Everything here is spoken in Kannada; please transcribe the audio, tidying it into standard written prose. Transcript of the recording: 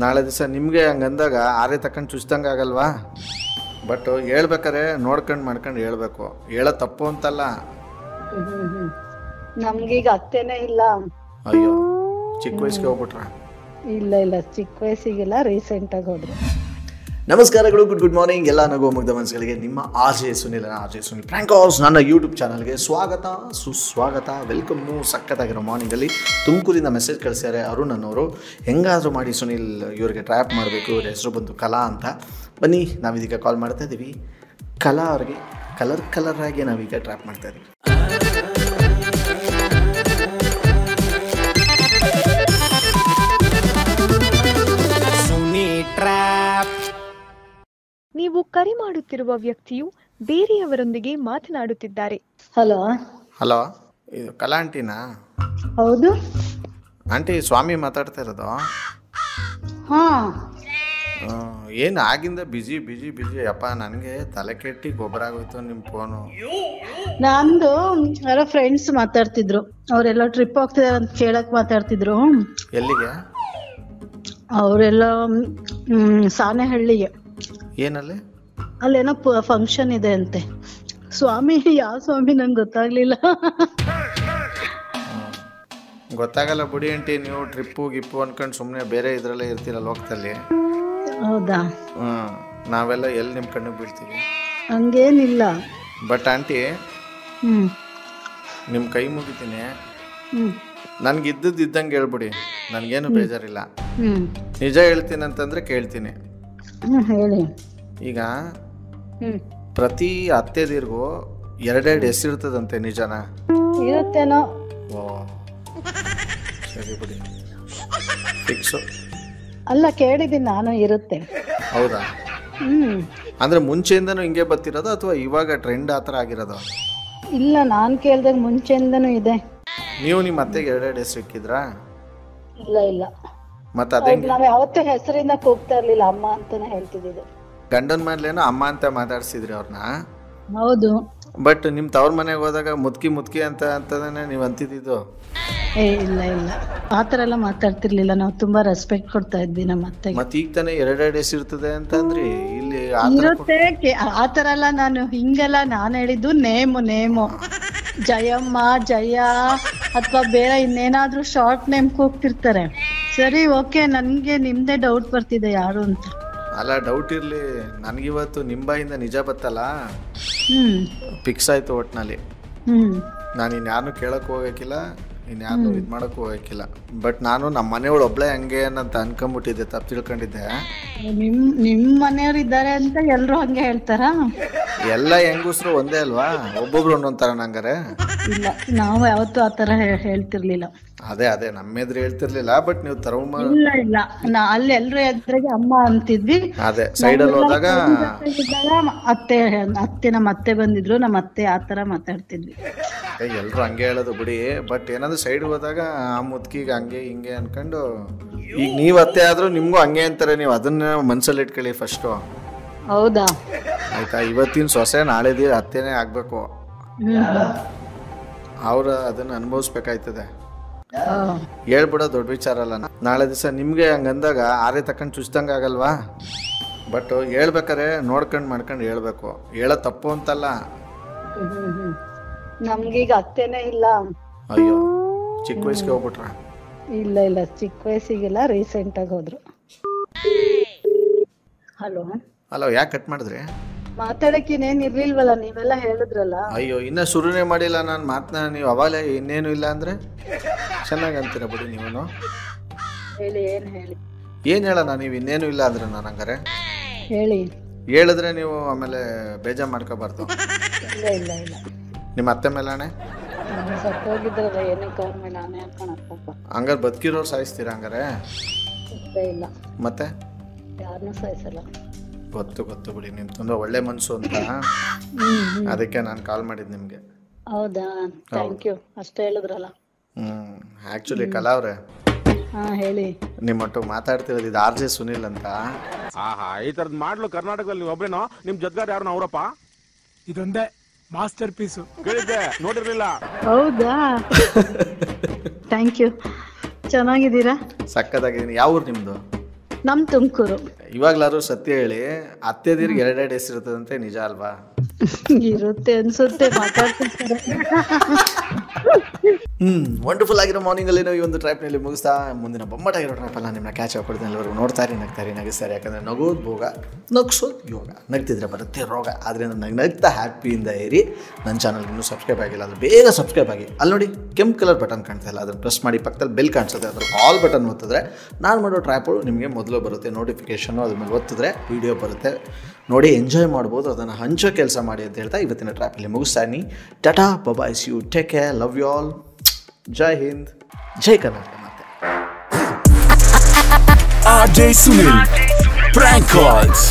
ನಾಳೆ ದಿವಸ ನಿಮಗೆ ಹಂಗಂದಾಗ ಆರೆ ತಕೊಂಡು ಚುಚ್ದಂಗೆ ಆಗಲ್ವಾ? ಬಟ್ ಹೇಳ್ಬೇಕಾರೆ ನೋಡ್ಕೊಂಡು ಮಾಡ್ಕೊಂಡು ಹೇಳ್ಬೇಕು. ಹೇಳೋ ತಪ್ಪು ಅಂತಲ್ಲ. ನಮ್ಗೀಗ ಅತ್ತೆನೇ ಇಲ್ಲ. ಅಯ್ಯೋ, ಚಿಕ್ಕ ವಯಸ್ಸಿಗೆ ಹೋಗ್ಬಿಟ್ರ? ಇಲ್ಲ ಚಿಕ್ಕ ವಯಸ್ಸಿಗೆಲ್ಲ ರೀಸೆಂಟ್ ಆಗಿ ಹೋದ್ರು. ನಮಸ್ಕಾರಗಳು, ಗುಡ್ ಮಾರ್ನಿಂಗ್ ಎಲ್ಲ ನಗುವ ಮುಗ್ಧ ಮನಸ್ಸುಗಳಿಗೆ. ನಿಮ್ಮ ಆರ್ಜೆ ಸುನಿಲ್ ಪ್ರ್ಯಾಂಕ್ ಕಾಲ್ಸ್ ನನ್ನ ಯೂಟ್ಯೂಬ್ ಚಾನಲ್ಗೆ ಸ್ವಾಗತ, ಸುಸ್ವಾಗತ, ವೆಲ್ಕಮ್ಮು. ಸಖತ್ತಾಗಿರೋ ಮಾರ್ನಿಂಗಲ್ಲಿ ತುಮಕೂರಿಂದ ಮೆಸೇಜ್ ಕಳಿಸ್ಯಾರೆ ಅರುಣ್ ಅನ್ನೋರು. ಹೆಂಗಾದರೂ ಮಾಡಿ ಸುನಿಲ್ ಇವ್ರಿಗೆ ಟ್ರ್ಯಾಪ್ ಮಾಡಬೇಕು, ಇವ್ರ ಹೆಸರು ಬಂದು ಕಲಾ ಅಂತ. ಬನ್ನಿ, ನಾವಿದೀಗ ಕಾಲ್ ಮಾಡ್ತಾ ಇದ್ದೀವಿ ಕಲಾ ಅವ್ರಿಗೆ. ಕಲರ್ ಆಗಿ ನಾವೀಗ ಟ್ರ್ಯಾಪ್ ಮಾಡ್ತಾ ಇದ್ದೀವಿ. ನೀವು ಕರೆ ಮಾಡುತ್ತಿರುವ ವ್ಯಕ್ತಿಯು ಬೇರೆಯವರೊಂದಿಗೆ ಮಾತನಾಡುತ್ತಿದ್ದಾರೆ. ಹಲೋ, ಇದು ಕಲಾ ಆಂಟಿನಾ? ಹೌದು ಆಂಟಿ, ಸ್ವಾಮಿ ಮಾತಾಡ್ತಾ ಇರೋದು. ಹಾ, ಏನು ಆಗಿಂದ ಬಿಜಿ ಅಪ್ಪ. ನನಗೆ ತಲೆ ಕೆಟ್ಟಿ ಗೊಬ್ಬರ ಆಗೋಯ್ತು ನಿಮ್ಮ ಫೋನು. ನಂದು ಯಾರೋ ಫ್ರೆಂಡ್ಸ್ ಮಾತಾಡ್ತಿದ್ರು, ಅವರೆಲ್ಲ ಟ್ರಿಪ್ ಹೋಗ್ತಿದಾರೆ ಅಂತ ಕೇಳಕ್ ಮಾತಾಡ್ತಿದ್ರು. ಎಲ್ಲಿಗೆ? ಅವರೆಲ್ಲ ಸಾಣೆಹಳ್ಳಿಗೆ. ಏನಲ್ಲಿ? ಅಲ್ಲೇನೋ ಫಂಕ್ಷನ್ ಇದೆ ಅಂತೆ. ಸ್ವಾಮಿ ಯಾವ ಸ್ವಾಮಿ ನಂಗೆ ಗೊತ್ತಾಗ್ಲಿಲ್ಲ. ಗೊತ್ತಾಗಲ್ಲ ಬಿಡಿ ಆಂಟಿ. ನೀವು ಟ್ರಿಪ್ಪು ಗಿಪ್ಪು ಅನ್ಕೊಂಡು ಸುಮ್ಮನೆ ಬೇರೆ ಇದರಲ್ಲೇ ಇರ್ತೀರ ಲೋಕದಲ್ಲಿ. ಹೌದಾ? ನಾವೆಲ್ಲ ಎಲ್ಲಿ ನಿಮ್ಮ ಕಣ್ಣಿಗೆ ಬೀಳ್ತೀವಿ? ಹಂಗೇನಿಲ್ಲ. ಬಟ್ ಆಂಟಿ, ನಿಮ್ಮ ಕೈ ಮುಗಿತೀನಿ. ನನಗಿದ್ದಂಗೆ ಹೇಳ್ಬಿಡಿ, ನನಗೇನು ಬೇಜಾರಿಲ್ಲ. ನಿಜ ಹೇಳ್ತೀನಿ ಅಂತಂದ್ರೆ ಕೇಳ್ತೀನಿ. ಹೇಳಿ. ಈಗ ಪ್ರತಿ ಅತ್ತೆದಿರ್ಗೂ ಎರಡೆರಡು ಹೆಸರಿರ್ತದಂತೆ, ನಿಜನಾ? ಇರುತ್ತೇನೋ. ಓ ಸರಿ ಬಿಡಿ, ಫಿಕ್ಸು. ಅಲ್ಲ, ಕೇಳಿದ್ದೀನಿ ನಾನು, ಇರುತ್ತೆ. ಹೌದಾ? ಅಂದ್ರೆ ಮುಂಚೆಯಿಂದನೂ ಹಿಂಗೆ ಬರ್ತಿರೋದು ಅಥವಾ ಇವಾಗ ಟ್ರೆಂಡ್ ಆ ಥರ ಆಗಿರೋದು? ಇಲ್ಲ, ನಾನು ಕೇಳ್ದಾಗ ಮುಂಚೆಯಿಂದನೂ ಇದೆ. ನೀವು ನಿಮ್ಮ ಅತ್ತೆಗೆ ಎರಡೆರಡು ಹೆಸರು ಇಕ್ಕಿದ್ರಾ? ಇಲ್ಲ. ಮತ್ತೆ ಅದೇ ನಾವ್ ಯಾವತ್ತೂ ಹೆಸರಿಂದ ಕೂಗ್ತಾ ಇರ್ಲಿಲ್ಲ, ಅಮ್ಮ ಅಂತಾನೆ ಹೇಳ್ತಿದ್ದಿದ್ದು. ಗಂಡನ ಮನೇಲೇನೋ ಅಮ್ಮ ಅಂತ ಮಾತಾಡ್ಸಿದ್ರಿ ಅವ್ರನ್ನ. ಹೌದು. ಬಟ್ ನಿಮ್ ತವ್ರ ಮನೆಗೆ ಹೋದಾಗ ಮುದ್ಕಿ ಅಂತನೇ ನೀವು ಅಂತಿದ್ದು. ಇಲ್ಲ ಆತರ ಎಲ್ಲ ಮಾತಾಡ್ತಿರ್ಲಿಲ್ಲ. ನಾವು ತುಂಬಾ ರೆಸ್ಪೆಕ್ಟ್ ಕೊಡ್ತಾ ಇದ್ವಿ ನಮ್ಮ ಅತ್ತೆಗೆ. ಮತ್ತೆ ಈಗ ತಾನೇ ಎರಡೆರಡು ಹೆಸರಿರ್ತದೆ ಅಂತಂದ್ರಿ. ಇಲ್ಲಿ ಇರುತ್ತೆ ಆತರ ಎಲ್ಲ. ನಾನು ಹಿಂಗೆಲ್ಲ ನಾನು ಹೇಳಿದ್ದು ನೇಮು ಜಯಮ್ಮ, ಜಯ ಅಥವಾ ಬೇರೆ ಇನ್ನೇನಾದ್ರೂ ಶಾರ್ಟ್ ನೇಮ್ ಕೂಗ್ತಿರ್ತಾರೆ. ಸರಿ, ಓಕೆ. ನನ್ಗೆ ನಿಮ್ದೇ ಡೌಟ್ ಬರ್ತಿದೆ ಯಾರು ಅಂತ. ಅಲ್ಲ, ಡೌಟ್ ಇರ್ಲಿ. ನನ್ಗಿವತ್ತು ನಿಮ್ಮ ಬಾಯಿಂದ ನಿಜ ಬತ್ತಲ್ಲ, ಫಿಕ್ಸ್ ಆಯ್ತು ಒಟ್ನಲ್ಲಿ. ನಾನು ಇನ್ಯಾರನ್ನು ಕೇಳಕ್ ಹೋಗಕ್ಕಿಲ್ಲ, ಇನ್ಯಾರನ್ನು ಇದು ಮಾಡಕ್ ಹೋಗಕ್ಕಿಲ್ಲ. ಬಟ್ ನಾನು ನಮ್ಮ ಮನೆಯವಳು ಒಬ್ಳೆ ಹಂಗೆ ಅಂತ ಅನ್ಕೊಂಡ್ಬಿಟ್ಟಿದ್ದೆ, ತಪ್ಪು ತಿಳ್ಕೊಂಡಿದ್ದೆ. ನಿಮ್ ಮನೆಯವ್ರು ಇದ್ದಾರೆ ಅಂತ ಎಲ್ರು ಹಂಗೆ ಹೇಳ್ತಾರ? ಎಲ್ಲ ಹೆಂಗಸ್ರು ಒಂದೇ ಅಲ್ವಾ? ಒಬ್ಬೊಬ್ರು ಒಂದೊಂಥರ ನಂಗಾರೆ. ಇಲ್ಲ, ನಾವು ಯಾವತ್ತೂ ಆತರ ಹೇಳ್ತಿರ್ಲಿಲ್ಲ. ಅದೇ ನಮ್ಮ ಎದುರು ಹೇಳ್ತಿರ್ಲಿಲ್ಲ. ಬಟ್ ನೀವು ಇಲ್ಲ ಅಲ್ಲಿ ಎಲ್ರು ಎದುರಿಗೆ ಅಮ್ಮ ಅಂತಿದ್ವಿ. ಅದೇ ಸೈಡಲ್ಲಿ ಹೋದಾಗ ಅತ್ತೆ ನಮ್ಮ ಅತ್ತೆ ಬಂದಿದ್ರು, ನಮ್ಮ ಅತ್ತೆ ಆತರ ಮಾತಾಡ್ತಿದ್ವಿ. ಎಲ್ರು ಹಂಗೆ ಹೇಳೋದು ಬಿಡಿ. ಬಟ್ ಏನಾದ್ರು ಸೈಡ್ ಹೋದಾಗ ಆ ಮುದ್ಕಿಗೆ ಹಂಗೆ ಹಿಂಗೆ ಅನ್ಕೊಂಡು, ಈಗ ನೀವ್ ಅತ್ತೆ ಆದ್ರೂ ನಿಮ್ಗೂ ಹಂಗೆ ಅಂತಾರೆ. ನೀವು ಅದನ್ನ ಮನ್ಸಲ್ಲಿ ಇಟ್ಕೊಳ್ಳಿ ಫಸ್ಟು. ಹೌದಾ? ಆಯ್ತಾ? ಇವತ್ತಿನ ಸೊಸೆ ನಾಳೆ ಅತ್ತೆನೇ ಆಗ್ಬೇಕು. ಅವ್ರ ಅದನ್ನ ಅನುಭವಿಸ್ಬೇಕಾಯ್ತದೆ. ಹೇಳ್ಬಿಡೋ ದೊಡ್ಡ ವಿಚಾರ ಅಲ್ಲ. ನಾಳೆ ದಿವಸ ನಿಮ್ಗೆ ಹಂಗಂದಾಗ ಆರೆ ತಕೊಂಡು ಚುಚ್ದಂಗೆ ಆಗಲ್ವಾ? ಬಟ್ ಹೇಳ್ಬೇಕಾರೆ ನೋಡ್ಕೊಂಡು ಮಾಡ್ಕೊಂಡು ಹೇಳ್ಬೇಕು. ಹೇಳೋ ತಪ್ಪು ಅಂತಲ್ಲ. ನಮ್ಗೀಗ ಅತ್ತೆನೇ ಇಲ್ಲ. ಅಯ್ಯೋ, ಚಿಕ್ಕ ವಯಸ್ಸಿಗೆ ಹೋಗ್ಬಿಟ್ರ? ಇಲ್ಲ ಚಿಕ್ಕ ವಯಸ್ಸಿಗೆಲ್ಲ ರೀಸೆಂಟ್ ಆಗಿ ಹೋದ್ರು. ಹಲೋ, ಯಾಕೆ ಕಟ್ ಮಾಡಿದ್ರಿ? ಮಾತಾಡಕ್ ಇನ್ನೇನ್ ಇರ್ಲಿಲ್ವಲ್ಲ, ನೀವೆಲ್ಲ ಹೇಳಿದ್ರಲ್ಲ. ಅಯ್ಯೋ, ಇನ್ನ ಶುರುನೇ ಮಾಡಿಲ್ಲ ನಾನು ಮಾತನ್ನ. ನೀವು ಅವಾಗಲೇ ಇನ್ನೇನು ಇಲ್ಲ ಅಂದ್ರೆ ಚೆನ್ನಾಗಿ ಅಂತೀರ ಬಿಡಿ. ನೀವು ಹೇಳಿ, ಹೇಳಿ. ಏನ್ ಹೇಳೋಣ? ನೀವು ಇನ್ನೇನು ಇಲ್ಲ ಅಂದ್ರೆ ನಾನು ಹಂಗಾರೆ ಹೇಳಿದ್ರೆ ನೀವು ಆಮೇಲೆ ಬೇಜಾರು ಮಾಡ್ಕೋಬಾರ್ದು. ಇಲ್ಲ ನಿಮ್ಮ ಅತ್ತೆ ಮೇಲೆ ಆಣೆ? ಸತ್ತೋಗಿದ್ರಲ್ಲ, ಏನಕ್ಕೆ ಅವ್ರ ಮೇಲೆ ಆಣೆ ಹಾಕೋಣ? ಹಂಗಾರೆ ಬದುಕಿರೋರು ಸಾಯಿಸ್ತೀರಾ ಹಂಗಾರೆ? ಇಲ್ಲ, ಮತ್ತೆ ಯಾರನ್ನೂ ಸಾಯಿಸಲ್ಲ. ಗೊತ್ತು ಬಿಡಿ. ನಿಮ್ ತುಂಬಾ ಒಳ್ಳೆ ಮನ್ಸು ಅಂತ, ಅದಕ್ಕೆ ನಾನು ಕಾಲ್ ಮಾಡಿದ್ ನಿಮ್ಗೆ. ಹೌದಾ? Thank you. ಅಷ್ಟೇ ಹೇಳಿದ್ರಲ್ಲ. ಆಕ್ಚುಲಿ ಕಲಾ ಅವ್ರೆ, ಹೇಳಿ. ನಿಮ್ಮೊಟ್ಟು ಮಾತಾಡ್ತಿರೋದು ಇದು ಆರ್ಜೆ ಸುನಿಲ್ ಅಂತ. ಈ ತರದ್ ಮಾಡ್ಲು ಕರ್ನಾಟಕದಲ್ಲಿ ಒಬ್ರೇನೋ? ನಿಮ್ ಜೊತೆಗಾರ ಯಾರು ಅವರಪ್ಪ? ಇದೊಂದೇ ಮಾಸ್ಟರ್ ಪೀಸು. ಕೇಳಿದ್ದೆ, ನೋಡಿರ್ಲಿಲ್ಲ. ಹೌದಾ? Thank you. ಚೆನ್ನಾಗಿದ್ದೀರಾ? ಸಕ್ಕದಾಗಿದ್ದೀನಿ. ಯಾವ ಊರು ನಿಮ್ದು? ನಮ್ ತುಮಕೂರು. ಇವಾಗ್ಲಾರು ಸತ್ಯ ಹೇಳಿ, ಅತ್ತೆದೀರ್ಗೆ ಎರಡೆರಡು ಹೆಸರಿರ್ತದಂತೆ, ನಿಜ ಅಲ್ವಾ? ಇರುತ್ತೆ ಅನ್ಸುತ್ತೆ, ಮಾತಾಡ್ತಿರ್ತಾರೆ. ವಂಡರ್ಫುಲ್ ಆಗಿರೋ ಮಾರ್ನಿಂಗ್ ಅಲ್ಲಿ ನಾವು ಈ ಒಂದು ಟ್ರ್ಯಾಪ್ ನಲ್ಲಿ ಮುಗಿಸ್ತಾ ಮುಂದಿನ ಬೊಮ್ಮಟಾಗಿರೋ ಟ್ರ್ಯಾಪ್ ಅಲ್ಲ ನಿಮ್ಮನ್ನ ಕ್ಯಾಚ್ ಹಾಕೊಡ್ತೀನಿ. ಎಲ್ಲರೂ ನೋಡ್ತಾರೆ, ನಗ್ತಾರೆ, ನಗಿಸ್ತಾರೆ. ಯಾಕಂದ್ರೆ ನಗೋದು ಭೋಗ, ನಗ್ಸೋದು ಯೋಗ. ನಗ್ತಿದ್ರೆ ಬರುತ್ತೆ ರೋಗ. ಆದ್ರಿಂದ ನಗ್ತಾ ಹ್ಯಾಪಿಯಿಂದ ಇರಿ. ನನ್ನ ಚಾನಲ್ ಇನ್ನೂ ಸಬ್ಸ್ಕ್ರೈಬ್ ಆಗಿಲ್ಲ ಅಂದ್ರೆ ಬೇಗ ಸಬ್ಸ್ಕ್ರೈಬ್ ಆಗಿ. ಅಲ್ಲಿ ನೋಡಿ ಕೆಂಪು ಕಲರ್ ಬಟನ್ ಕಾಣ್ತಾ ಇಲ್ಲ, ಅದನ್ನು ಪ್ರೆಸ್ ಮಾಡಿ. ಪಕ್ಕದಲ್ಲಿ ಬೆಲ್ ಕಾಣಿಸುತ್ತೆ, ಅದ್ರ ಆಲ್ ಬಟನ್ ಒತ್ತಿದ್ರೆ ನಾನು ಮಾಡೋ ಟ್ರ್ಯಾಪ್ಗಳು ನಿಮಗೆ ಮೊದಲು ಬರುತ್ತೆ. ನೋಟಿಫಿಕೇಶನ್ನು ಅದ್ರ ಮೇಲೆ ಒತ್ತಿದ್ರೆ ವಿಡಿಯೋ ಬರುತ್ತೆ, ನೋಡಿ ಎಂಜಾಯ್ ಮಾಡ್ಬೋದು. ಅದನ್ನು ಹಂಚೋ ಕೆಲಸ ಮಾಡಿ ಅಂತ ಹೇಳ್ತಾ ಇವತ್ತಿನ ಟ್ರ್ಯಾಪಲ್ಲಿ ಮುಗಿಸ್ತಾ ಇದ್ದೀನಿ. Tata bye, see you, take care, love you all. ಜೈ ಹಿಂದ್, ಜೈ ಕರ್ನಾಟಕ. ಮತ್ತೆ RJ Sunil Prank Calls.